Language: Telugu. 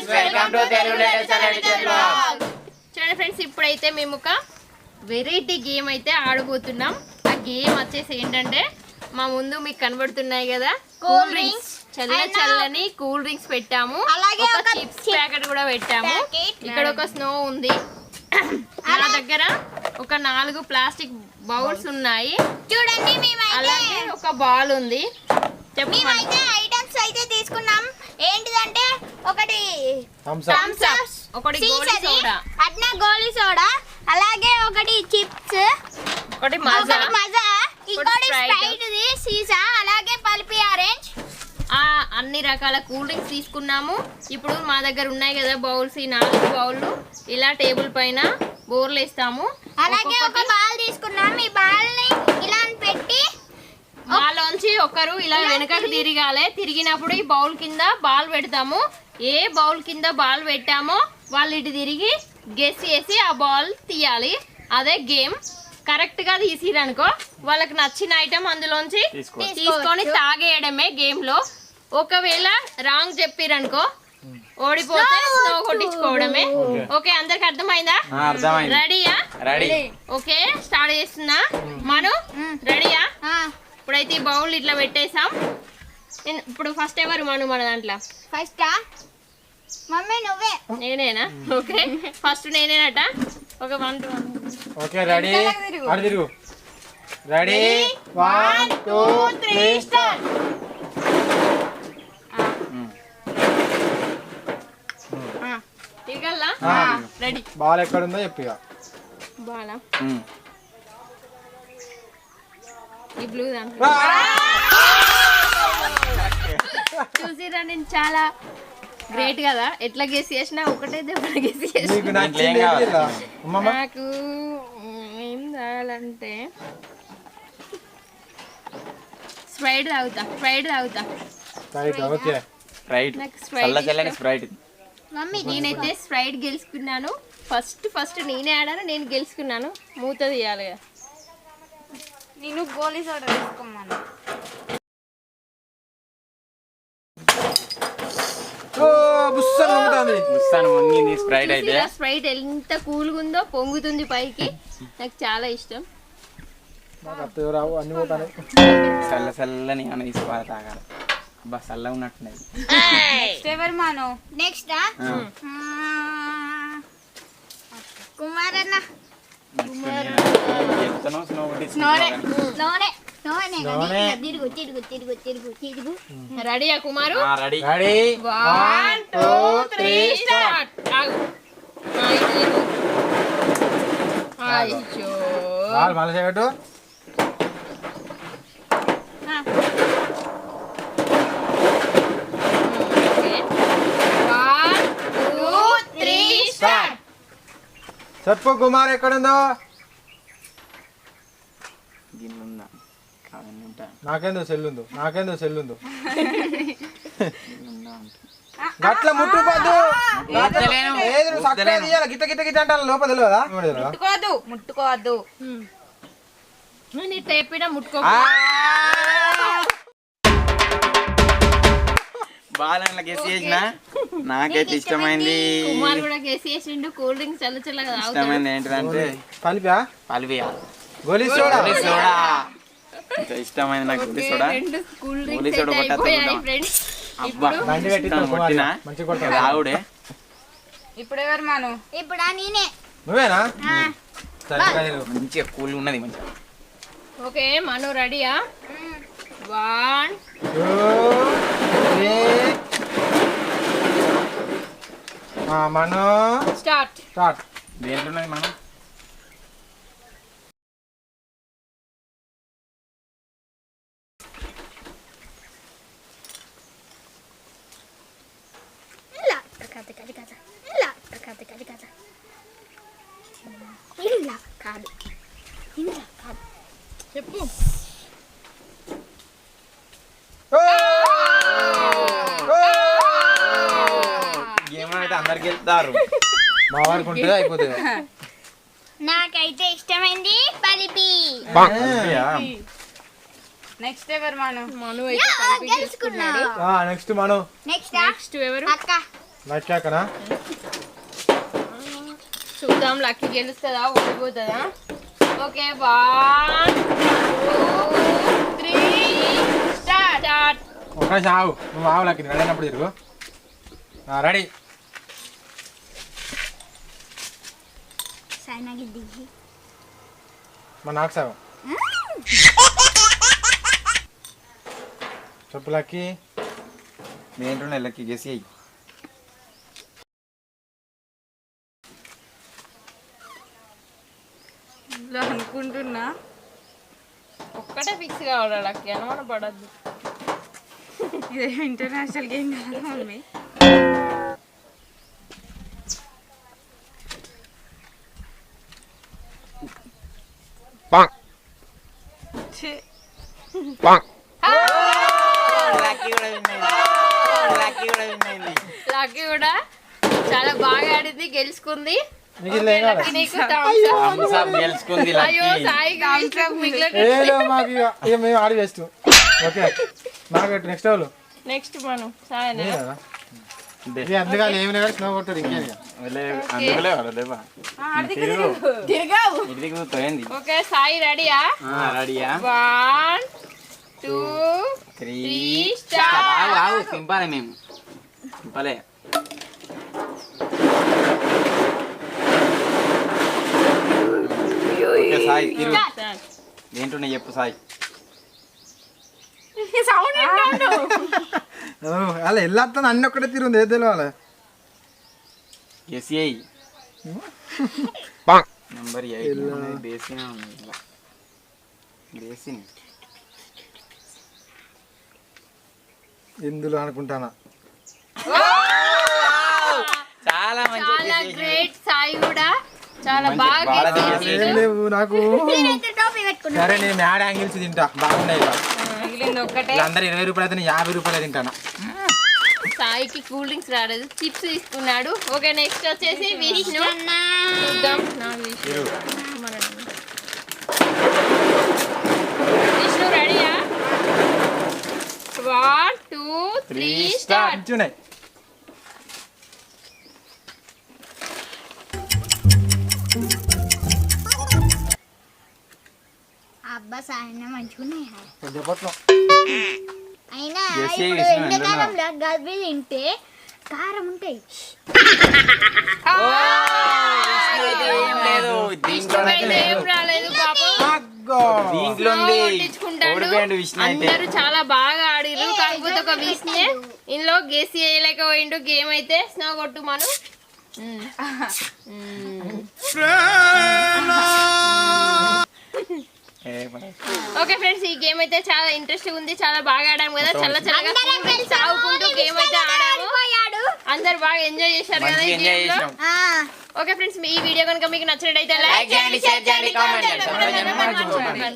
Friends welcome to Telugu latest editor blog. చూడండి ఫ్రెండ్స్, ఇప్పుడైతే మేము ఒక వెరైటీ గేమ్ అయితే ఆడబోతున్నాం. ఆ గేమ్ వచ్చేసి ఏంటంటే మా ముందు మీకు కనబడుతున్నాయి కదా కూల్ డ్రింక్స్, చల్లని కూల్ డ్రింక్స్ పెట్టాము. అలాగే ఒక చిప్స్ ప్యాకెట్ కూడా పెట్టాము. ఇక్కడ ఒక స్నో ఉంది. నా దగ్గర ఒక 4 ప్లాస్టిక్ బౌల్స్ ఉన్నాయి చూడండి. అలాగే ఒక బాల్ ఉంది. మేమైతే ఐటమ్స్ అయితే తీసుకున్నాం. ఏంటిదంటే ఒకటి థమ్స్ అప్, ఒకటి గోలీ సోడా, అట్నా గోలీ సోడా, అలాగే ఒకటి చిప్స్, ఒకటి మజా, ఇంకోటి స్ప్రైట్ ది సీసా, అలాగే పల్పి ఆరెంజ్. అన్ని రకాల కూల్ డ్రింక్స్ తీసుకున్నాము. ఇప్పుడు మా దగ్గర ఉన్నాయి కదా బౌల్స్, ఈ 4 బౌళ్ళు ఇలా టేబుల్ పైన బోర్లు వేస్తాము. అలాగే ఒక బాల్ తీసుకున్నాం. ఈ బాల్ ని ఇలా పెట్టి బాల్లోంచి ఒకరు ఇలా వెనకకు తిరగాలి. తిరిగినప్పుడు ఈ బౌల్ కింద బాల్ పెడతాము. ఏ బౌల్ కింద బాల్ పెట్టామో వాళ్ళు ఇటు తిరిగి గెస్ చేసి ఆ బాల్ తీయాలి. అదే గేమ్. కరెక్ట్ గా తీసిరనుకో వాళ్ళకి నచ్చిన ఐటమ్ అందులోంచి తీసుకొని తాగేయడమే గేమ్ లో. ఒకవేళ రాంగ్ చెప్పిరనుకో ఓడిపోతే స్నో కొట్టించుకోవడమే. ఓకే, అందరికి అర్థమైందా? రెడీయా? ఓకే, స్టార్ట్ చేస్తున్నా. మను రెడీయా? ఇప్పుడైతే ఈ బౌల్ ఇట్లా పెట్టేసాం. ఇప్పుడు ఫస్ట్ ఎవరు మను మన దాంట్లో? ఫస్ట్ మమ్మీ నువ్వే. నేనేనా? ఓకే, ఫస్ట్ నేనేనట. ఒక 1 2 ఓకే, రెడీ అటు తిరుగు. Ready 1 2 3 start. ఇగల్లా రెడీ. బాల్ ఎక్కడ ఉందో చెప్పిగా. బాలా ఈ బ్లూ దాంట్లో చూసిరా, నేను చాలా గ్రేట్ కదా. ఎట్లా గెస్ చేసినా ఒకటే దెబ్బ గెస్ చేసిన. నాకు ఏం తాగాలంటే స్ప్రైట్ తాగుతా. మమ్మీ నేనైతే స్ప్రైట్ గెలుచుకున్నాను. ఫస్ట్ నేనే ఆడాను, నేను గెలుచుకున్నాను. మూత తీయాలి. నేను గోలీ సోడా తీసుకోమన్నా. స్ప్రైట్ ఎంత కూల్గా ఉందో, పొంగుతుంది పైకి. నాకు చాలా ఇష్టం. చల్లని తాగాలి. చల్ల ఉన్నట్టున్నది. నెక్స్ట్ కుమారన్న. రెడీయా కుమారు? రెడీ. 1 2 3 స్టార్ట్. అయ్యో చెప్పు కుమార్ ఎక్కడుందో. నాకేందో సెల్లుందో గట్ల ముట్టుకోద్దు. గిట్ట గిట్ట గిట్ట అంటే లోపల తెలియదా? ముట్టుకోవద్దు. చెప్పినా ముట్టుకో. బాగా గెస్ చేసిన నాకైతే ఇష్టమైంది. కుమార్ కూడా గెస్ చేసిండు. కూల్ డ్రింక్స్ చల్లగా ఇష్టమైంది ఏంటంటే పల్పియా గోలీ సోడా. ఇష్టమైంది నాకు గోలీ సోడా. గోలీ సోడా ఆవిడే. ఇప్పుడు ఎవరు మాను? ఇప్పుడు నేనే. నువ్వేనా? మంచిగా కూల్ ఉన్నది మంచిగా. ఓకే మను రెడీయా? 1 2 3 మను స్టార్ట్. దేంట్లోన్నది మనం? చెప్పు. గేమ్ అయితే అందరికి వెళ్తారు. మా వారికి ఉంటుంది అయిపోతుంది. నాకైతే ఇష్టమైంది పలిపి. నెక్స్ట్ ఎవరు? మను అయితే గెలుచుకున్నాడు. నెక్స్ట్ మను. నెక్స్ట్ ఎవరు? అక్క. లక్కాకనా చూద్దాం లక్కీ గెలుస్తుందా ఓడిపోతుందా. Okay 1 2 3 start. ఒక ఆవు నువ్వు ఆవు లక్కి రెడీ అయినప్పుడు తిరుగు. రెడీ. సైనాకి దిగి మరి నాకు సాగు చెప్పు లక్కి. ఏంటో నెలకి గెసి అయ్యి అనుకుంటున్నా ఒక్కటే ఫిక్స్ కావాలి లక్కీ అనుమాన పడద్దు. ఇదే ఇంటర్నేషనల్ గేమ్ కాదు మమ్మీ. ఛీ, లక్కీ కూడా చాలా బాగా ఆడింది, గెలుచుకుంది. నీకు ఇది లేదా? లక్కీ నీకు thumbs up. గెలుచుకుంది అయ్యో సాయికి మిగిలిన ఏదో మాకు ఇక మేము ఆడి వేస్ట్. ఓకే నాకు నెక్స్ట్ వాళ్ళు నెక్స్ట్ మనం సాయన అందుగా ఏమి లేదు స్నో కొట్టాడు ఇంకేది. అందుకులే వాళ్ళేవా తిరగావు. ఇటు దిగుతుంది ఓకే సాయి రెడీయా? రెడీయా 1 2 3 3 స్టార్ట్. ఆగు సింపాలే మేము సింపాలే. ఓకే సాయి తిరుగు. ఏంటున్నాయి చెప్పు సాయి. సౌండ్ ఏంటో అలా వెళ్ళొస్తాను అన్ని ఒక్కటే తిరుగుంది ఏది తెలియాలి. గెసి అయ్యి నెంబర్ 8 బేసినే ఉన్నాయి ఇలా బేసిన్ ఇందులో అనుకుంటానా. చాలా మంచి చాలా గ్రేట్ సాయి కూడా చాలా బాగా బాగా గెలిచింది. ఏం లేవు నాకు. టోపీ పెట్టుకున్నా. సరే నేను మ్యాడ్ యాంగిల్స్ తింటా బాగున్నాయి. మిగిలింది ఒక్కటే. అందరు 20 రూపాయలు అయితే 50 రూపాయలు తింటాను. సాయికి కూల్ డ్రింక్స్ రాలేదు, చిప్స్ తీసుకున్నాడు. ఓకే నెక్స్ట్ వచ్చేసి విష్ణు. చూద్దాం నా విష్ణు. విష్ణు రెడీయా? 1 2 3 స్టార్ట్. మంచిగున్నాయి. అబ్బా సాయన మంచిగున్నాయి. కొద్దిగా పొట్లు. అయినా Yes, ఇప్పుడు yes, ఎండాకాలంలో గవ్వి తింటే కారం ఉంటాయి. ఏం లేదు విష్ణుకి అయితే ఏం రాలేదు పాపం. అగ్గో. దీంట్లో ఉంది కొట్టించుకుంటాడు. ఓడిపోయాడు విష్ణు అయితే. అందరూ చాలా బాగా ఆడిరు, కాకపోతే ఒక విష్ణే ఇందులో గేసి వేయలేకపోయిండు. గేమ్ అయితే స్నో కొట్టు మనం. ఓకే ఫ్రెండ్స్, ఈ గేమ్ అయితే చాలా ఇంట్రెస్టింగ్ ఉంది, చాలా బాగా ఆడాము కదా, చల్ల చల్లగా సాగుకుంటూ గేమ్ అయితే ఆడాము. అందరు బాగా ఎంజాయ్ చేశారు కదా ఈ ఎంజాయ్ గేమ్ లో. చేసినాం. ఓకే ఫ్రెండ్స్, ఈ వీడియో కనుక మీకు నచ్చినట్టయితే లైక్ చేయండి, షేర్ చేయండి, కామెంట్ చేయండి. మర్చిపోకండి.